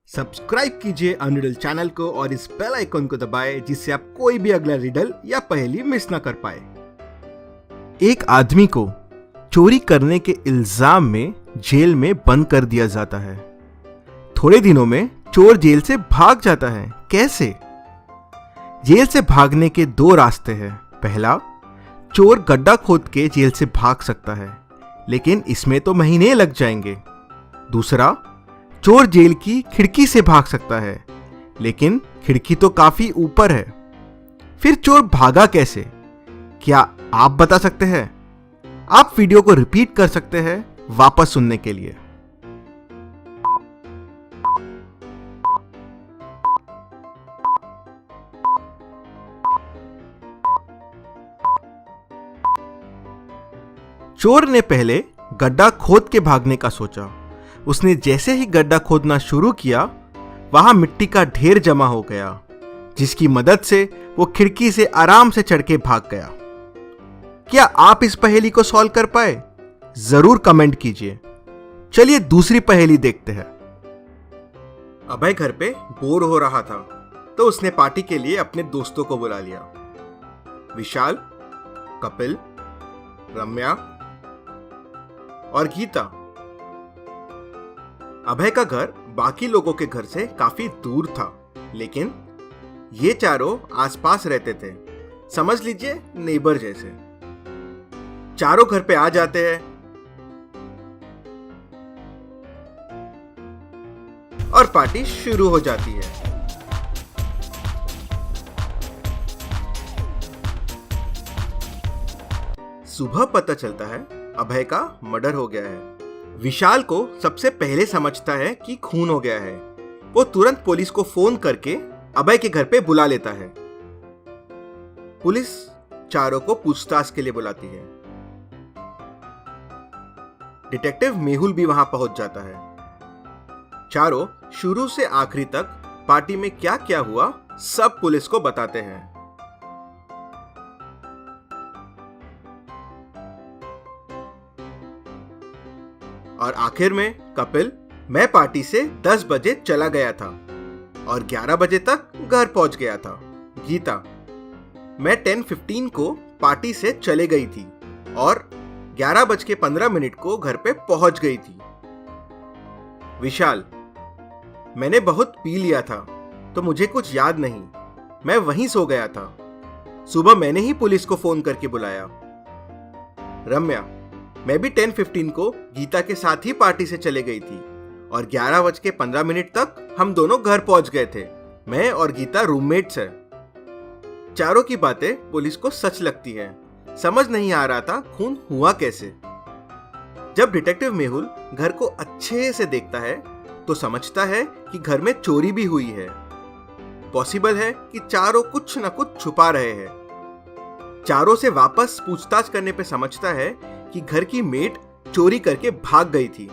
Subscribe कीजिए अनरिडल channel को और इस बेल आइकन को दबाएं जिससे आप कोई भी अगला रिडल या पहेली मिस ना कर पाए। एक आदमी को चोरी करने के इल्जाम में जेल में बंद कर दिया जाता है। थोड़े दिनों में चोर जेल से भाग जाता है। कैसे? जेल से भागने के दो रास्ते हैं। पहला, चोर गड्ढा खोद के जेल से भाग सकता है, लेकिन इसमें तो महीने लग जाएंगे। दूसरा, चोर जेल की खिड़की से भाग सकता है, लेकिन खिड़की तो काफी ऊपर है। फिर चोर भागा कैसे? क्या आप बता सकते हैं? आप वीडियो को रिपीट कर सकते हैं वापस सुनने के लिए। चोर ने पहले गड्ढा खोद के भागने का सोचा। उसने जैसे ही गड्ढा खोदना शुरू किया, वहां मिट्टी का ढेर जमा हो गया, जिसकी मदद से वो खिड़की से आराम से चढ़ के भाग गया। क्या आप इस पहेली को सॉल्व कर पाए? जरूर कमेंट कीजिए। चलिए दूसरी पहेली देखते हैं। अभय घर पे बोर हो रहा था, तो उसने पार्टी के लिए अपने दोस्तों को बुला लिया। विशाल, कपिल, रम्या और गीता। अभय का घर बाकी लोगों के घर से काफी दूर था, लेकिन ये चारों आसपास रहते थे। समझ लीजिए नेबर जैसे। चारों घर पे आ जाते हैं और पार्टी शुरू हो जाती है। सुबह पता चलता है अभय का मर्डर हो गया है। विशाल को सबसे पहले समझता है कि खून हो गया है। वो तुरंत पुलिस को फोन करके अभय के घर पे बुला लेता है। पुलिस चारों को पूछताछ के लिए बुलाती है। डिटेक्टिव मेहुल भी वहां पहुंच जाता है। चारों शुरू से आखिरी तक पार्टी में क्या क्या हुआ सब पुलिस को बताते हैं। और आखिर में कपिल, मैं पार्टी से 10 बजे चला गया था और 11 बजे तक घर पहुंच गया था। गीता, मैं 10:15 को पार्टी से चले गई थी और 11:15 को घर पे पहुंच गई थी। विशाल, मैंने बहुत पी लिया था तो मुझे कुछ याद नहीं, मैं वहीं सो गया था। सुबह मैंने ही पुलिस को फोन करके बुलाया। रम्या, मैं भी 10:15 को गीता के साथ ही पार्टी से चले गई थी और 11:15 तक हम दोनों घर पहुंच गए थे। मैं और गीता रूममेट्स हैं। चारों की बातें पुलिस को सच लगती हैं। समझ नहीं आ रहा था खून हुआ कैसे। जब डिटेक्टिव मेहुल घर को अच्छे से देखता है तो समझता है कि घर में चोरी भी हुई है। पॉसिबल है कि चारों कुछ न कुछ छुपा रहे हैं। चारों से वापस पूछताछ करने पे समझता है कि घर की मेड चोरी करके भाग गई थी।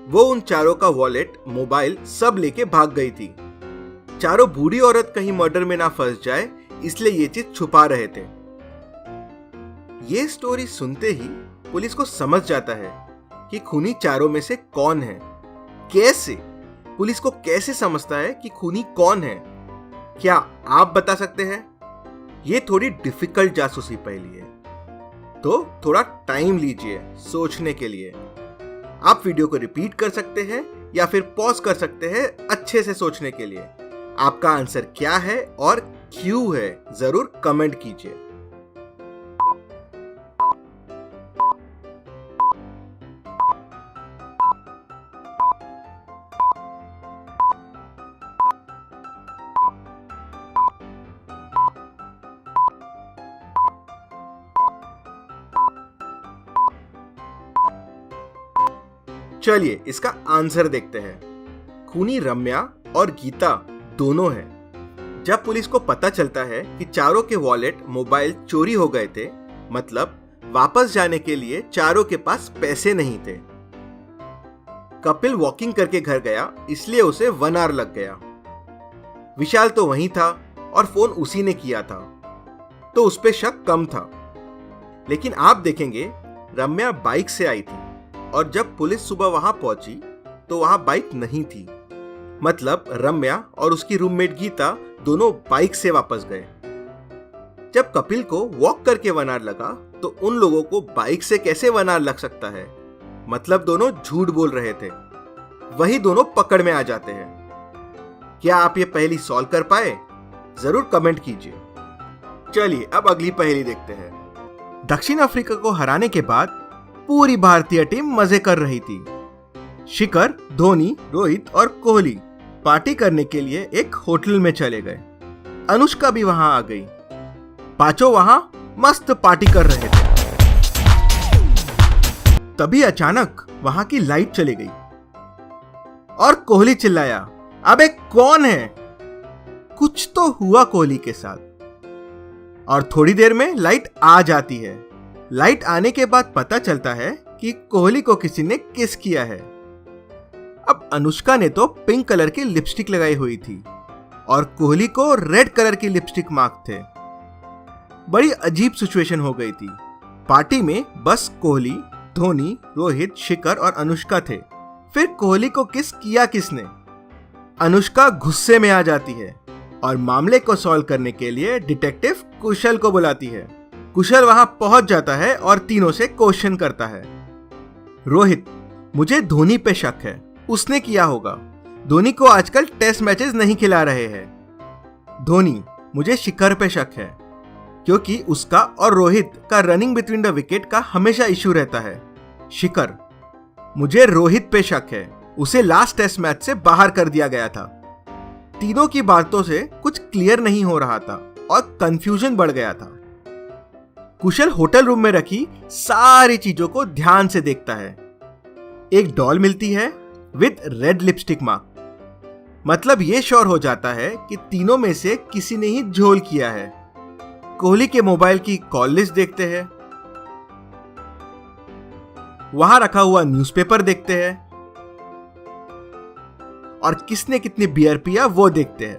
वो उन चारों का वॉलेट, मोबाइल सब लेके भाग गई थी। चारों बूढ़ी औरत कहीं मर्डर में ना फंस जाए, इसलिए ये चीज छुपा रहे थे। ये स्टोरी सुनते ही पुलिस को समझ जाता है कि खूनी चारों में से कौन है। कैसे? पुलिस को कैसे समझता है कि खूनी कौन है? क्या आप बता सकते हैं? ये थोड़ी डिफिकल्ट जासूसी पहेली है, तो थोड़ा टाइम लीजिए सोचने के लिए। आप वीडियो को रिपीट कर सकते हैं या फिर पॉज कर सकते हैं अच्छे से सोचने के लिए। आपका आंसर क्या है और क्यों है, जरूर कमेंट कीजिए। चलिए इसका आंसर देखते हैं। खूनी रम्या और गीता दोनों हैं। जब पुलिस को पता चलता है कि चारों के वॉलेट, मोबाइल चोरी हो गए थे, मतलब वापस जाने के लिए चारों के पास पैसे नहीं थे। कपिल वॉकिंग करके घर गया, इसलिए उसे 1 आवर लग गया। विशाल तो वहीं था और फोन उसी ने किया था, तो उस पे शक कम था। लेकिन आप देखेंगे रम्या बाइक से आई थी और जब पुलिस सुबह वहां पहुंची तो वहां बाइक नहीं थी। मतलब रम्या और उसकी रूममेट गीता दोनों बाइक से वापस गए। जब कपिल को वॉक करके वनार लगा तो उन लोगों को बाइक से कैसे वनार लग सकता है, मतलब दोनों झूठ बोल रहे थे। वही दोनों पकड़ में आ जाते हैं। क्या आप ये पहेली सॉल्व कर पाए? जरूर कमेंट कीजिए। चलिए अब अगली पहेली देखते हैं। दक्षिण अफ्रीका को हराने के बाद पूरी भारतीय टीम मजे कर रही थी। शिखर, धोनी, रोहित और कोहली पार्टी करने के लिए एक होटल में चले गए। अनुष्का भी वहां आ गई। पांचों वहां मस्त पार्टी कर रहे थे। तभी अचानक वहां की लाइट चली गई और कोहली चिल्लाया, अबे कौन है? कुछ तो हुआ कोहली के साथ। और थोड़ी देर में लाइट आ जाती है। लाइट आने के बाद पता चलता है कि कोहली को किसी ने किस किया है। अब अनुष्का ने तो पिंक कलर की लिपस्टिक लगाई हुई थी और कोहली को रेड कलर की लिपस्टिक मार्क थे। बड़ी अजीब सिचुएशन हो गई थी। पार्टी में बस कोहली, धोनी, रोहित, शिखर और अनुष्का थे। फिर कोहली को किस किया किसने? अनुष्का गुस्से में आ जाती है और मामले को सॉल्व करने के लिए डिटेक्टिव कुशल को बुलाती है। कुशल वहां पहुंच जाता है और तीनों से क्वेश्चन करता है। रोहित, मुझे धोनी पे शक है, उसने किया होगा। धोनी को आजकल टेस्ट मैचेस नहीं खिला रहे हैं। धोनी, मुझे शिखर पे शक है क्योंकि उसका और रोहित का रनिंग बिटवीन द विकेट का हमेशा इशू रहता है। शिखर, मुझे रोहित पे शक है, उसे लास्ट टेस्ट मैच से बाहर कर दिया गया था। तीनों की बातों से कुछ क्लियर नहीं हो रहा था और कंफ्यूजन बढ़ गया था। कुशल होटल रूम में रखी सारी चीजों को ध्यान से देखता है। एक डॉल मिलती है विद रेड लिपस्टिक मार्क। मतलब ये श्योर हो जाता है कि तीनों में से किसी ने ही झोल किया है। कोहली के मोबाइल की कॉल लिस्ट देखते हैं, वहां रखा हुआ न्यूज़पेपर देखते हैं और किसने कितनी बियर पिया वो देखते हैं।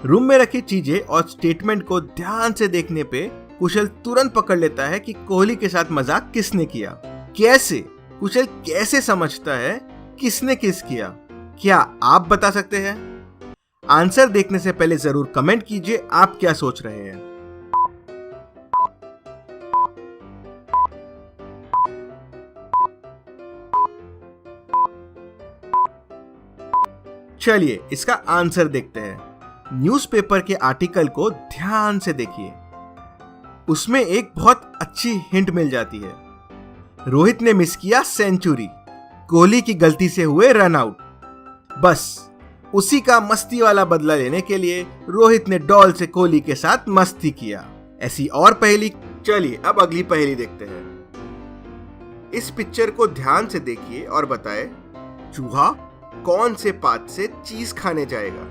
रूम में रखी चीजें और स्टेटमेंट को ध्यान से देखने पे कुशल तुरंत पकड़ लेता है कि कोहली के साथ मजाक किसने किया। कैसे? कुशल कैसे समझता है किसने किस किया? क्या आप बता सकते हैं? आंसर देखने से पहले जरूर कमेंट कीजिए आप क्या सोच रहे हैं। चलिए इसका आंसर देखते हैं। न्यूज़पेपर के आर्टिकल को ध्यान से देखिए। उसमें एक बहुत अच्छी हिंट मिल जाती है। रोहित ने मिस किया सेंचुरी, कोहली की गलती से हुए रन आउट। बस उसी का मस्ती वाला बदला लेने के लिए रोहित ने डॉल से कोहली के साथ मस्ती किया। ऐसी और पहेली। चलिए अब अगली पहेली देखते हैं। इस पिक्चर को ध्यान से देखिए और बताएं, चूहा कौन से पात से चीज खाने जाएगा?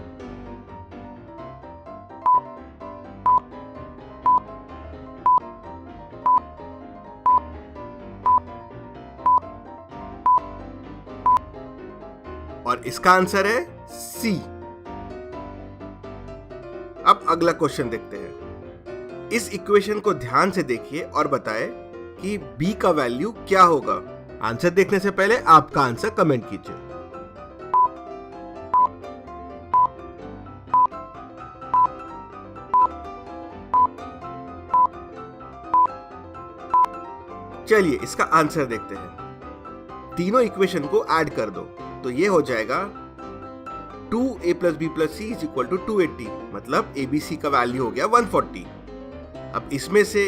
और इसका आंसर है सी। अब अगला क्वेश्चन देखते हैं। इस इक्वेशन को ध्यान से देखिए और बताएं कि बी का वैल्यू क्या होगा। आंसर देखने से पहले आपका आंसर कमेंट कीजिए। चलिए इसका आंसर देखते हैं। तीनों इक्वेशन को ऐड कर दो तो ये हो जाएगा 2a + b + c = 280, मतलब abc का वैल्यू हो गया 140। अब इसमें से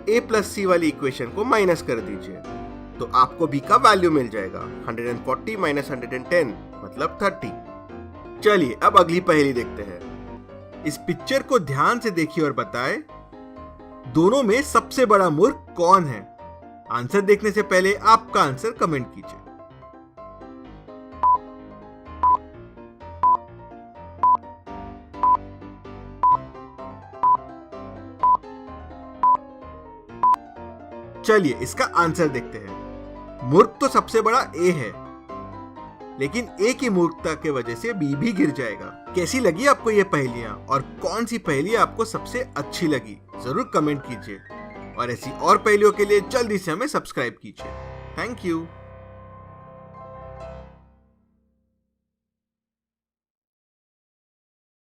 a + c वाली इक्वेशन को माइनस कर दीजिए तो आपको b का वैल्यू मिल जाएगा 140 - 110, मतलब 30। चलिए अब अगली पहेली देखते हैं। इस पिक्चर को ध्यान से देखिए और बताएं, दोनों में सबसे बड़ा मूर्ख कौन है? आंसर देखने से पहले आपका आंसर कमेंट कीजिए। चलिए इसका आंसर देखते हैं। मूर्ख तो सबसे बड़ा ए है, लेकिन ए की मूर्खता के वजह से बी भी गिर जाएगा। कैसी लगी आपको ये पहेलियां और कौन सी पहेली आपको सबसे अच्छी लगी? जरूर कमेंट कीजिए और ऐसी और पहेलियों के लिए जल्दी से हमें सब्सक्राइब कीजिए। Thank you.